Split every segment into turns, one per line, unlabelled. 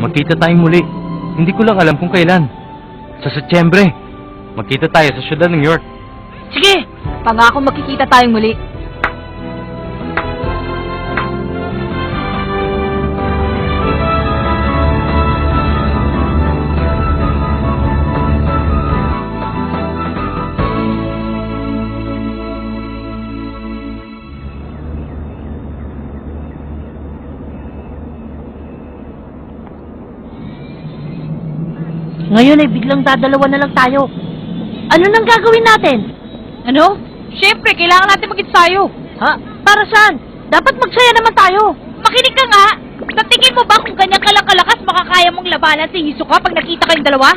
magkita tayong muli. Hindi ko lang alam kung kailan. Sa Setyembre, magkita tayo sa siyudad ng New York.
Sige! Pangako magkikita tayong muli.
Ngayon ay biglang dadalawa na lang tayo. Ano nang gagawin natin?
Ano? Siyempre, kailangan natin mag-ensayo.
Ha? Para saan? Dapat magsaya naman tayo.
Makinig ka nga! Sa tingin mo ba kung ganyan ka lang kalakas, makakaya mong labanan si Hisoka pag nakita kayong dalawa?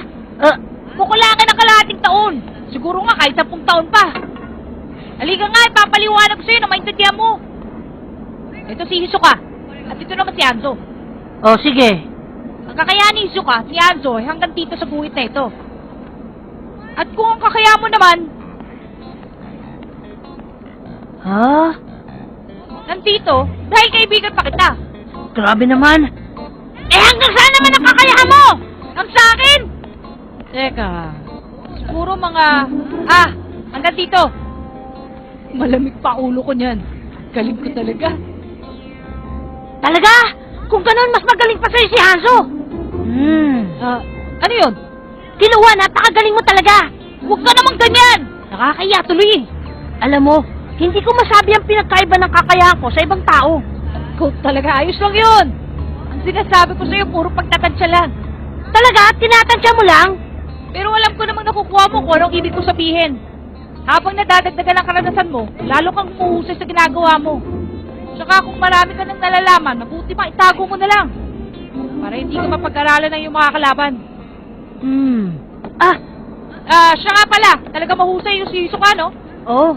Kukulangan ng kalahating taon. Siguro nga kahit 10 taon pa. Halika nga, ipapaliwanag ko sa'yo na maintindihan mo. Ito si Hisoka. At ito naman si Hanzo.
Oh, sige.
Ang kakayahan ni Hisoka, si Hanzo, ay hanggang dito sa guhit na ito. At kung ang kakaya mo naman,
Ha?
nandito, dahil kaibigan pa kita.
Grabe naman.
Eh hanggang saan naman ang kakayahan mo? Ang sa akin? Teka, siguro mga, hanggang dito. Malamig pa ulo ko niyan. Galing ko talaga.
Talaga? Kung ganun, mas magaling pa sa'yo si Hanzo.
Ano yun?
Kinuha, napakagaling mo talaga.
Huwag ka namang ganyan! Nakakaya tuloy eh.
Alam mo, hindi ko masabi ang pinagkaiba ng kakayahan ko sa ibang tao.
Ikaw talaga, ayos lang yun. Ang sinasabi ko sa'yo, puro pagtatansya lang.
Talaga? Tinatansya mo lang?
Pero alam ko namang nakukuha mo kung anong ibig ko sabihin. Habang nadadagdagan ang karanasan mo, lalo kang umuhusay sa ginagawa mo. Tsaka kung marami ka nang nalalaman, mabuti pa itago mo na lang. Para hindi ka mapag-aralan ng iyong mga kalaban. Siya nga pala, talaga mahusay yung si Hisoka, no?
Oh.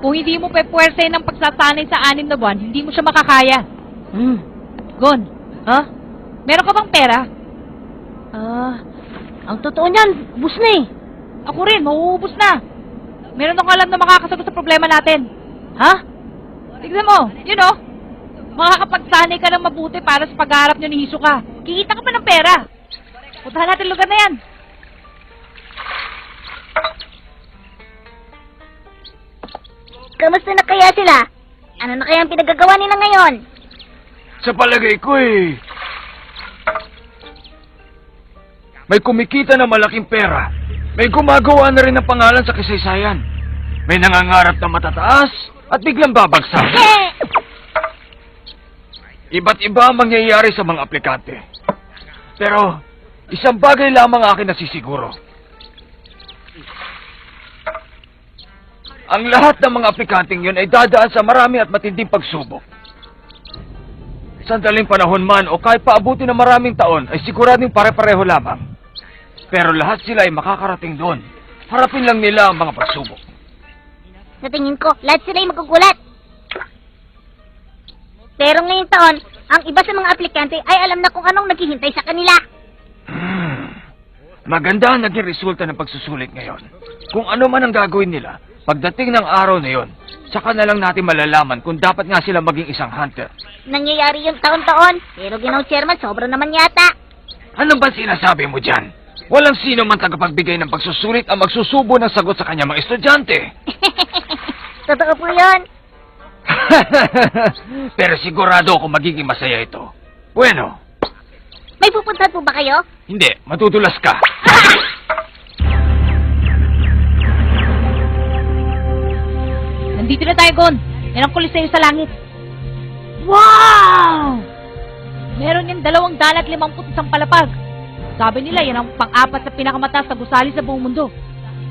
Kung hindi mo pepwersahin ng pagsasanay sa 6 na buwan, hindi mo siya makakaya. Gon,
Ha?
meron ka bang pera?
Ang totoo niyan, bus na eh.
Ako rin, mauubos na. Meron akong alam na makakasagot sa problema natin.
Ha?
Tignan mo, yun o. Makakapagsanay ka ng mabuti para sa pag-aarap nyo ni Hisoka. Kikita ka pa ng pera. Puntahan natin lugar na yan.
Kamusta na kaya sila? Ano na kaya ang pinagagawa nila ngayon?
Sa palagay ko may kumikita na malaking pera. May gumagawa na rin ng pangalan sa kasaysayan. May nangangarap na matataas at biglang babagsak. Iba't iba ang mangyayari sa mga aplikante. Pero, isang bagay lamang akin nasisiguro. Ang lahat ng mga aplikanteng yun ay dadaan sa marami at matinding pagsubok. Sandaling panahon man o kahit paabuti ng maraming taon ay sigurading pare-pareho lamang. Pero lahat sila ay makakarating doon. Harapin lang nila ang mga pagsubok.
Sa tingin ko, lahat sila ay magugulat. Pero ngayong taon, ang iba sa mga aplikante ay alam na kung anong naghihintay sa kanila.
Maganda ang naging resulta ng pagsusulit ngayon. Kung ano man ang gagawin nila, pagdating ng araw na yon, saka na lang natin malalaman kung dapat nga sila maging isang hunter.
Nangyayari yung taon-taon, pero Ginoong Chairman, sobra naman yata.
Ano ba sinasabi mo dyan? Walang sino man tagapagbigay ng pagsusulit ang magsusubo ng sagot sa kanyang mga estudyante.
Totoo po yun.
Pero sigurado ako magiging masaya ito. Bueno,
May pupuntahan po ba kayo?
hindi, matutulas ka.
Nandito na tayo, Gon. Yan ang kulis sa'yo sa langit.
Wow!
Meron yung 2 daan at 51 palapag. Sabi nila, yan ang pang-4 na pinakamataas na gusali sa buong mundo.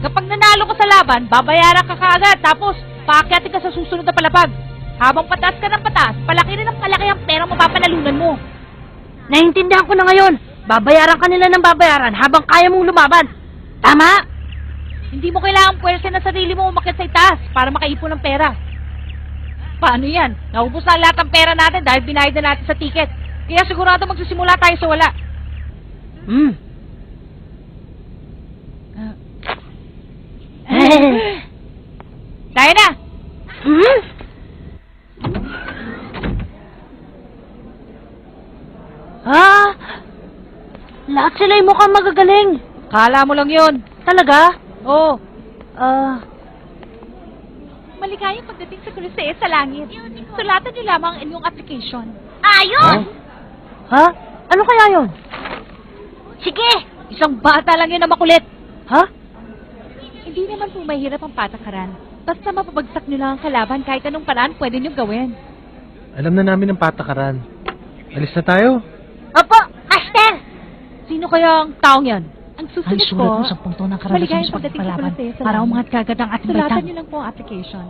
Kapag nanalo ka sa laban, babayaran ka kaagad, tapos paakyatin ka sa susunod na palapag. Habang pataas ka ng pataas, palaki rin ang palaki ang pera mapapanalunan mo.
Naintindihan ko na ngayon. Babayaran ka nila ng babayaran habang kaya mong lumaban. Tama?
Hindi mo kailangang puwersa na sarili mo umakyat sa itaas para makaipon ng pera. Paano yan? Naubos na lahat ng pera natin dahil binayad na natin sa ticket. Kaya sigurado magsisimula tayo sa wala. Tayo na!
Hmm? 啊 Lahat sila ay mukhang magagaling.
Kala mo lang yun.
Talaga?
Oo.
Maligayang pagdating sa Coliseo sa langit. Sulatan niyo lamang ang inyong application.
Ayun! Ha? Ano kaya yun?
Sige!
Isang bata lang yun na makulit.
Ha?
Hindi naman po mahirap ang patakaran. Basta mapabagsak niyo lang ang kalaban kahit anong paraan pwede niyo gawin.
Alam na namin ang patakaran. Alis na tayo.
Opo, Master!
Sino kaya ang taong yan?
Ang
Ang
susunod
sulat
po,
mo sa punto ng karanasan
maligayang
sa
pagdating sa
pagpapalaban
Coliseo sa
para
langit.
umangat kagad ang ating
Sulatan
baitang.
niyo lang po ang application.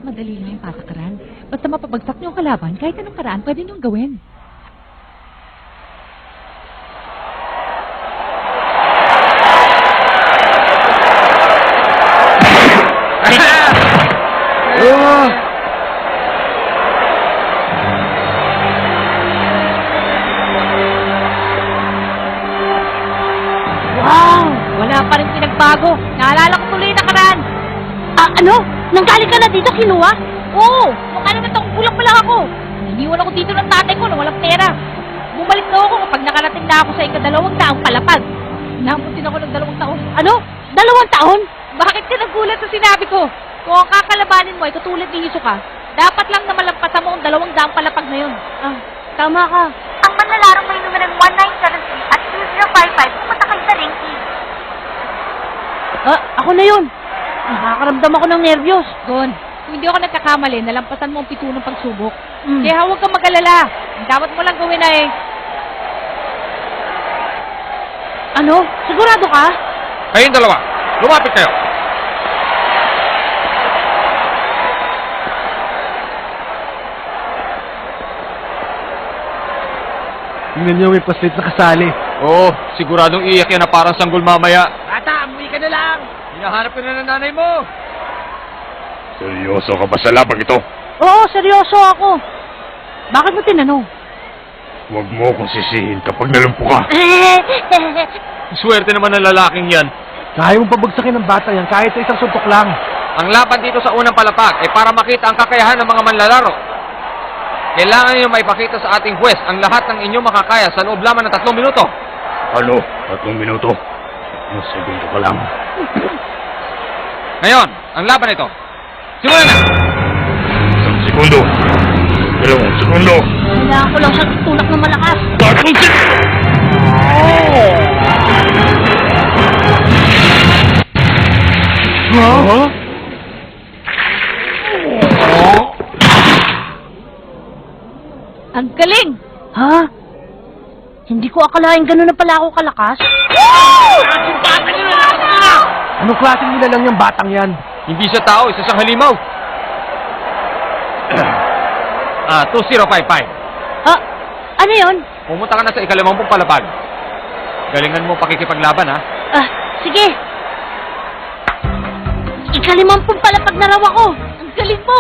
Madali lang yung patakaran. Basta mapabagsak niyo ang kalaban kahit anong paraan pwede niyo gawin.
Oh!
Wow! Wala pa rin pinagbago. Naalala ko tuloy na nakaraan.
Ano? Nanggaling ka na dito, kinuha?
Oo! Nung ano na taong kulang pa lang ako. Iniwan ako dito ng tatay ko na walang pera. Bumalik na ako kapag nakarating na ako sa ika-200 palapag. Namutin ako ng 2 taon.
Ano? 2 taon?
Bakit ka nagulat sa sinabi ko? Kung ang kakalabanin mo ay katulad ni Hisoka, dapat lang na malampasan mo ang 200 palapag na yun.
Tama ka.
Ang manlalarong may numerong 1973 at 2055 pumunta kayo sa ranking.
Ako na yun. Nakakaramdam ako ng nervyos.
Gon, kung hindi ako nagkakamali, nalampasan mo ang 7 ng pagsubok.
Mm.
Kaya huwag kang mag-alala. Ang dapat mo lang gawin ay...
Ano? Sigurado ka?
Kayong dalawa, lumapit kayo.
Tingnan niyo, may paslit na kasali.
Oo, siguradong iiyak yan na parang sanggol mamaya.
Bata, umuwi ka na lang.
Hinahanap ka na ng nanay mo. Seryoso ka ba sa labang ito?
Oo, seryoso ako. Bakit mo tinanong?
Huwag mo akong sisihin kapag nalumpo ka. Swerte naman ng lalaking yan.
Kaya mong pabagsakin ng bata yan kahit sa isang suntok lang.
Ang laban dito sa unang palapag ay para makita ang kakayahan ng mga manlalaro. Kailangan niyo maipakita sa ating huwes ang lahat ng inyong makakaya sa loob lamang ng 3 minuto.
Ano? 3 minuto? Ang segundo ka lang.
Ngayon, ang laban ito. Simulan na!
1 segundo. 2 segundo.
Kailangan ko lang siyang tulak ng malakas.
3 segundo.
Huh?
Ang galing!
Ha? Hindi ko akalain gano'n na pala ako kalakas.
Anong klaseng nilalang yung batang yan?
Hindi siya tao, isa siyang halimaw. 2055.
Ano yun?
Pumunta ka na sa ika-50 palapag. Galingan mo pakikipaglaban, ha?
Sige. Ika-50 palapag na raw ako. Ang galing mo.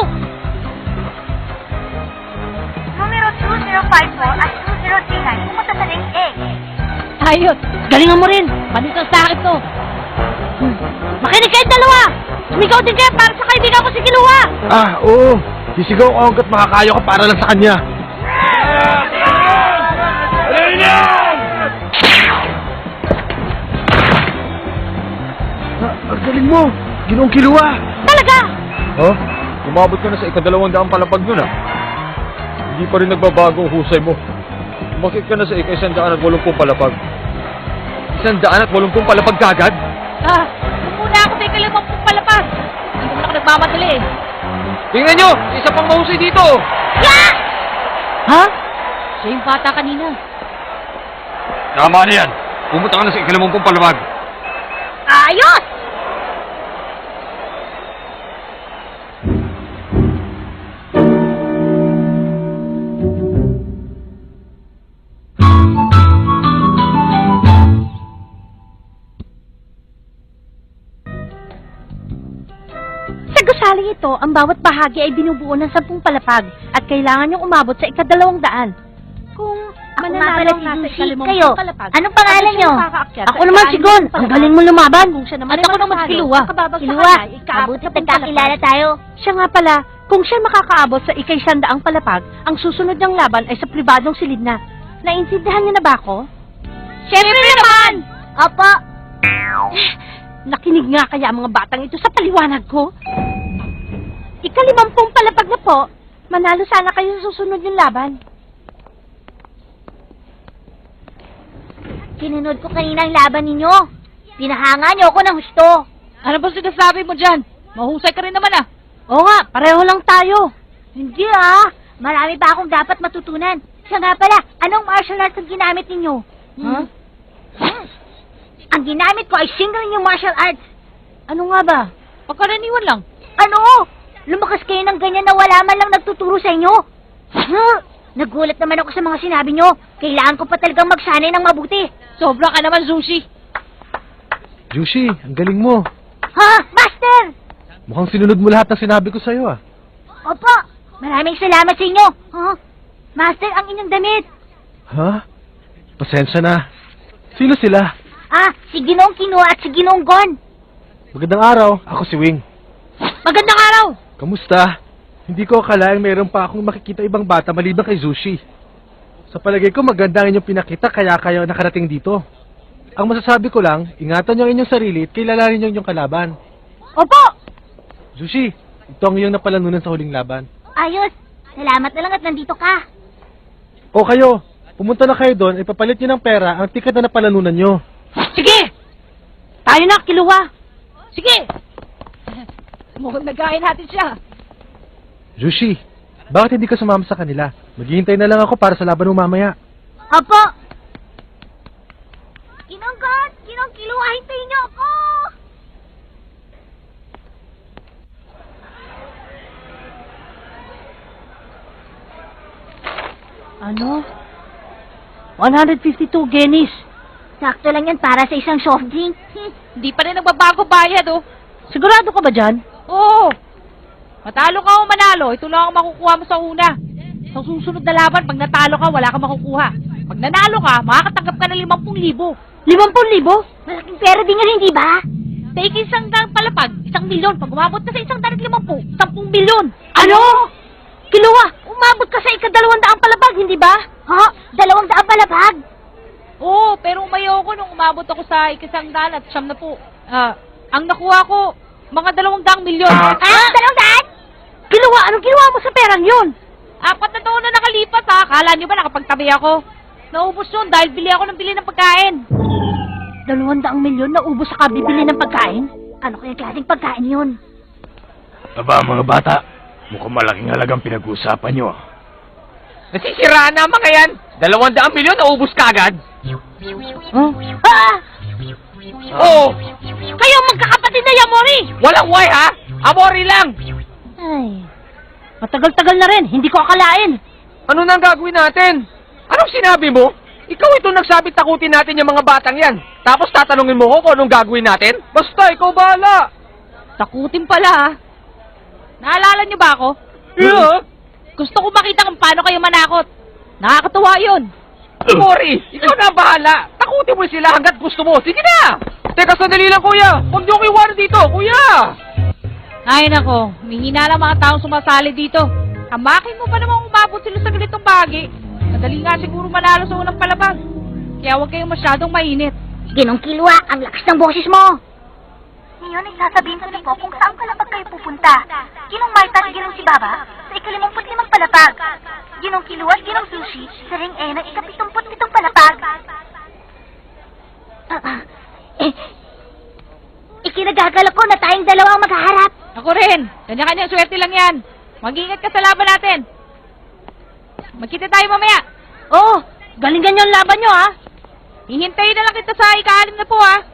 Numero 2054 at 2039 pumunta sa rank A.
Ayos!
Galingan mo rin.
Balikan sa akin to!
Makinig kayong dalawa. Sumigaw din kayo para sa kaibigan ko si Kiluwa.
Oo. Sisigaw ko hanggat makakayo ka para lang sa kanya. Ang galing mo. Ginoong Kiluwa.
Talaga?
Huh? Umabot ka na sa ika-200 palapag nun, ha? Hindi pa rin nagbabago ang husay mo. Bakit ka na sa ika-180 palapag? 180 palapag kagad?
Muna ako sa ika-50 palapag! Hindi naman ako nagmamadali eh.
Tingnan nyo! Isa pang mahusay dito!
Ha?
Siya yung bata kanina.
Tama na yan! Pumunta ka na sa ika-50 palapag.
Ayos! Sa gusali ito, ang bawat bahagi ay binubuo ng 10 palapag at kailangan niyong umabot sa ika-200. Kung mananalo ka sa ika-50 palapag,
Anong pangalan niyo?
Ako naman si Gon. Ang galing mo lumaban.
At ako naman si Kiluwa.
Kiluwa,
Mabuti nagkakilala tayo.
Siya nga pala, kung siya makakaabot sa ika-100 palapag, ang susunod niyang laban ay sa pribadong silid na. Naintindihan niyo na ba ako?
Siyempre naman!
Apa! Nakinig nga kaya ang mga batang ito sa paliwanag ko? Ika-50 palapag na po. Manalo sana kayo sa susunod yung laban. Sinunod ko kanina ang laban ninyo. Pinahanga niyo ako ng husto.
Ano ba sinasabi mo dyan? Mahusay ka rin naman ah.
Oo nga, pareho lang tayo. Hindi marami pa akong dapat matutunan. Siya nga pala, anong martial arts ang ginamit ninyo? Huh? Ang ginamit ko ay single yung martial arts. Ano nga ba?
Pagkaraniwan lang.
Ano? Lumakas kayo ng ganyan na wala man lang nagtuturo sa inyo? Nagulat naman ako sa mga sinabi nyo. Kailangan ko pa talagang magsanay ng mabuti.
Sobra ka naman, Sushi.
Jushi, ang galing mo.
Ha? Master!
Mukhang sinunod mo lahat ng sinabi ko sa'yo, ah.
Opo, maraming salamat sa inyo. Master, ang inyong damit.
Ha? Pasensya na. Sino sila?
Si Ginoong Kino at si Ginoong Gon.
Magandang araw, ako si Wing.
Magandang araw!
Kamusta? Hindi ko akalaing mayroon pa akong makikita ibang bata maliban kay Zushi. Sa palagay ko maganda ang inyong pinakita kaya kayo nakarating dito. Ang masasabi ko lang, ingatan niyo ang inyong sarili at kilalanin niyo ang inyong kalaban.
Opo!
Zushi, ito ang iyong napalanunan sa huling laban.
Ayos. Salamat na lang at nandito ka.
O kayo, pumunta na kayo doon, ipapalit niyo ng pera ang ticket na napalanunan niyo.
Sige! Tayo na, Kiluwa! Sige! Mukhang nagahin natin siya.
Zushi, bakit hindi ka sumama sa kanila? Maghihintay na lang ako para sa laban mo mamaya.
Opo! Ginoong Gon! Ginoong Kilo, hintayin niyo ako! Ano? 152 guineas. Sakto lang yan para sa isang soft drink.
Hindi pa rin nagbabago bayad, oh.
Sigurado ka ba dyan?
Oo! Matalo ka o manalo, ito lang ang makukuha mo sa una. Sa susunod na laban, pag natalo ka, wala kang makukuha. Pag nanalo ka, makakatanggap ka ng 50,000.
50,000? Malaking pera din yan, hindi ba?
Sa isang palapag, 1,000,000. Pag umabot ka sa 150, 10 milyon.
Ano? Kiluwa, umabot ka sa ika-200 palapag, hindi ba? Ha? 200 palapag?
Oo, pero umayo ko nung umabot ako sa 100 at 70. Ang nakuha ko, mga 200 milyon.
200? Kiluwa, anong ginawa mo sa perang yun?
4 na taon na nakalipas ha. Kala nyo ba nakapagtabi ako? Naubos yun dahil bili ako ng bili ng pagkain.
200 milyon na ubos sa kabibili ng pagkain? Ano kaya klaseng pagkain yun?
Aba mga bata, mukhang malaking halagang pinag-uusapan nyo.
Nasisiraan na mga yan. 200 milyon na ubus ka agad. Oo.
Kayo magkakapatid na Yamori!
Walang way ha. Amori lang.
Ay, matagal-tagal na rin. Hindi ko akalain.
Ano nang gagawin natin? Anong sinabi mo? Ikaw itong nagsabi takutin natin yung mga batang yan. Tapos tatanungin mo ko kung anong gagawin natin? Basta, ikaw bahala.
Takutin pala ha. Naalala nyo ba ako?
Yeah.
Gusto ko makita kung paano kayo manakot. Nakakatuwa yun.
Mori, ikaw na bahala. Takutin mo sila hanggat gusto mo. Sige na. Teka, sandali lang kuya. Huwag niyo ko iwanan dito, kuya.
Ay nako, mihina lang mga taong sumasali dito. Hamakin mo pa namang umabot sila sa ganitong bagay. Madali nga siguro manalo sa unang palabas. Kaya huwag kayong masyadong mainit.
Ginong Kilwa, ang lakas ng boses mo.
Ngayon ay sasabihin ko na po kung saan palapag kayo pupunta. Ginong Marta at Ginong si Baba sa ika-55 palapag. Ginong Kiluwa at Ginong Sushi sa ring E ng ika-77 palapag.
Ikinagagalak ko na tayong dalawang maghaharap.
Ako rin. Kanya-kanya swerte lang yan. Mag-ingat ka sa laban natin. Magkita tayo mamaya.
Oo, galing-galing yung laban nyo, ha?
Hihintayin na lang kita sa ika-6 na po, ha?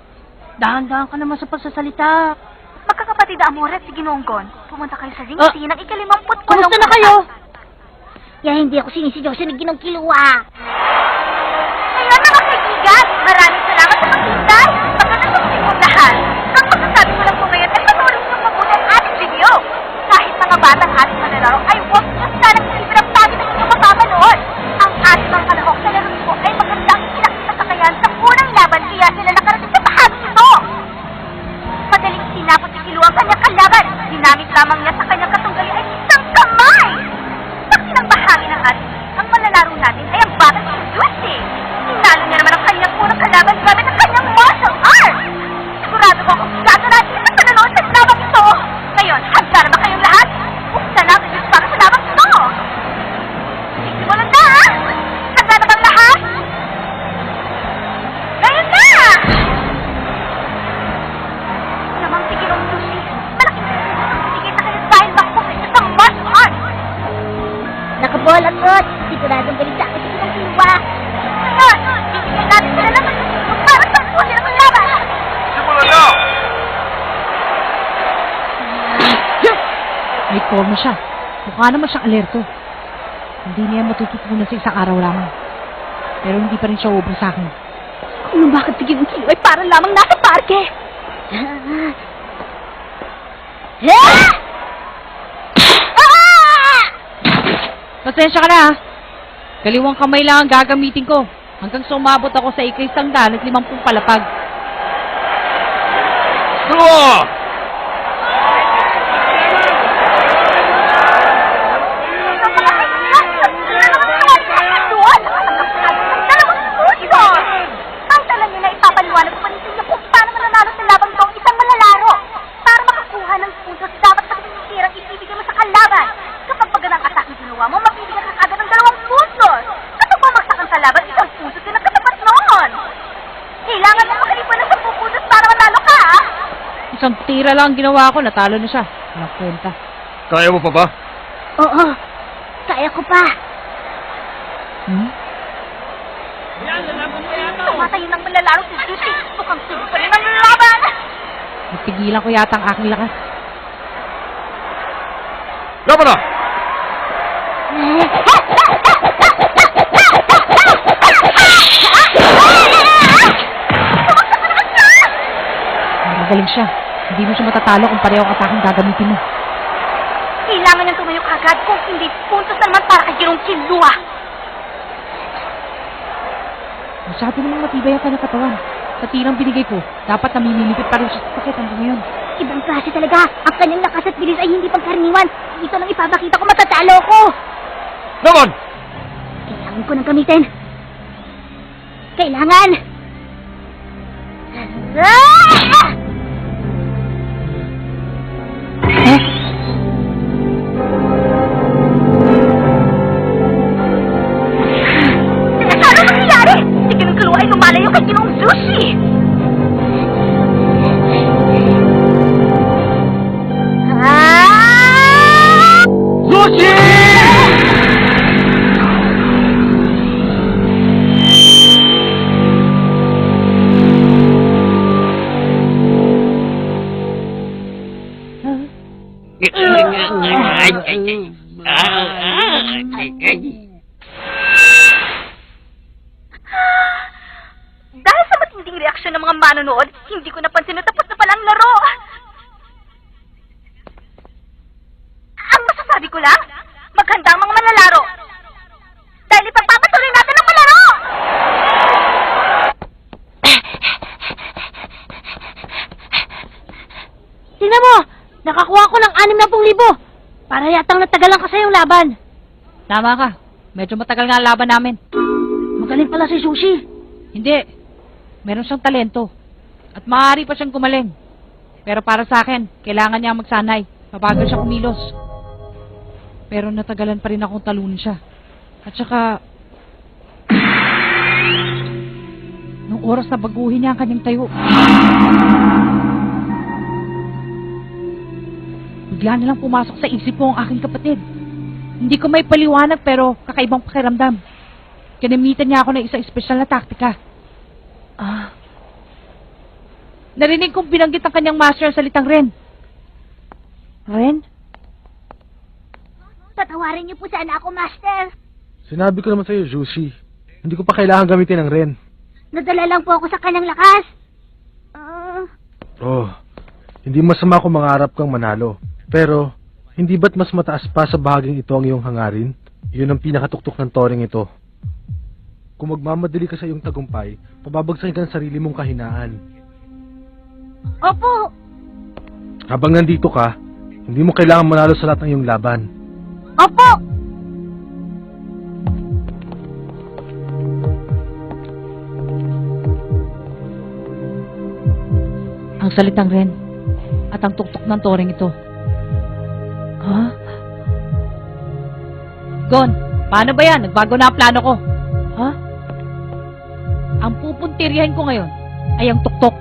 Dahan-dahan ka naman sa pagsasalita.
Magkakapatid na Amore at si Ginoong Gon. Pumunta kayo sa ring C ng ika-58.
Kumusta na kayo? Kaya hindi ako sinisidyoso ni Ginong Kilwa.
Ngayon mga kaibigan, maraming salamat sa paghintay. Magandang pagsimong lahat. Ang masasabi ko lang po ngayon ay patuloy niyong mabuti ang ating video. Kahit mga batang ating manlalaro ay huwag niyo sanang isipin ang pagod na inyong mapapanood. Ang ating mga kalahok na laro po ay magandang pinakita sa kayan sa unang laban kaya sila nakarating sa bahagi ito. Madaling sinapot ni Kilo ang kanyang kalaban. Ginamit lamang niya sa kanyang katunggali ay isang kamay. Sa kinang bahagi ng ating ang manlalaro natin ay ang batang si Lucy. Tinalo niya naman ang kanyang unang kalaban.
dapat itong kinuha. Ngayon, bibigyan natin sila ng magkakasino para pagpuan nila ng laban.
Simulan na!
May forma siya. Mukha naman siyang alerto. Hindi niya matututunan sa isang araw lamang. Pero hindi pa rin siya ubra sa akin.
Kung bakit sige ng kilo ay parang lamang nasa parke.
Pasensya ka na ha. Kaliwang kamay lang ang gagamitin ko. Hanggang sumabot ako sa ikrisang daan at 50 palapag.
Dalawa!
Kahit alam nyo na ipapaliwanag ko rin sa inyo kung paano mananalo sa labang ito ang isang manlalaro. Para makakuha ng puntos, dapat magsinisirang ibibigay mo sa kalaban. Kapag pagandang atake ginawa mo, mabibigyan ka agad ng 2 puntos. Kapag bumaksakan sa laban, 1 puntos din ang katapat noon. Kailangan mo makalipan ng 10 puntos para manalo ka, ha?
Isang tira lang ang ginawa ko, natalo na siya. Walang kwenta.
Kaya mo pa ba?
Oo, kaya ko pa.
Tumatayo ng manlalaro si Judy. Mukhang sunod pa rin ang laban.
Napigilan ko yata ang aking lakas.
Laban na!
Magaling siya. Hindi mo siya matatalo kung pareho ang ataking gagamitin mo.
Kailangan niyang tumayo kagad kung hindi puntos na naman para kay Jerome Chilua.
Masyado namang matibay ang kanyang katawan. Sa tirang binigay ko, dapat namimilipit pa rin siya sa sakit hanggang ngayon.
Ibang klase talaga. Ang kanyang lakas at bilis ay hindi pagkaraniwan. Ito lang ipapakita ko, matatalo ko.
Laban!
Kailangan ko nang gamitin. Kailangan!
Ano nangyayari? Si Ginong Kalua ay lumalayo kay Ginong Sushi.
Sushi!
Dahil sa matinding reaksyon ng mga manonood, hindi ko napansin na tapos na palang laro. Ang masasabi ko lang, maghanda ang mga manlalaro. Dahil ipagpapatuloy natin ang malaro!
Tingnan mo! Nakakuha ko ng 60,000. Para yatang natagalan ka sa yung laban.
Tama ka. Medyo matagal nga ang laban namin.
Magaling pala si Sushi.
Hindi. Meron siyang talento. At maaari pa siyang gumaling. Pero para sa akin, kailangan niya magsanay. Mabagal siya kumilos. Pero natagalan pa rin akong talunin siya. At saka... nung oras na baguhin niya ang kanyang tayo. Bigla nilang pumasok sa isip ko ang aking kapatid. Hindi ko may paliwanag pero kakaibang pakiramdam. Kinamitan niya ako ng isang espesyal na taktika. Narinig kong binanggit ang kanyang master ang salitang Ren. Ren?
Tatawarin niyo po sana ako, Master.
Sinabi ko naman sa'yo, Juicy. Hindi ko pa kailangan gamitin ng Ren.
Nadala lang po ako sa kanyang lakas.
Oh, hindi masama kung mangarap kang manalo. Pero, hindi ba't mas mataas pa sa bahaging ito ang iyong hangarin? Yun ang pinakatuktok ng toring ito. Kung magmamadali ka sa iyong tagumpay, pababagsakin ka ng sarili mong kahinaan.
Opo.
Habang nandito ka, hindi mo kailangan manalo sa lahat ng iyong laban.
Opo.
Ang salitang Ren at ang tuktok ng toring ito. Ha? Gon, paano ba yan? Nagbago na ang plano ko. Ha? Ang pupuntiryahin ko ngayon ay ang tuktok.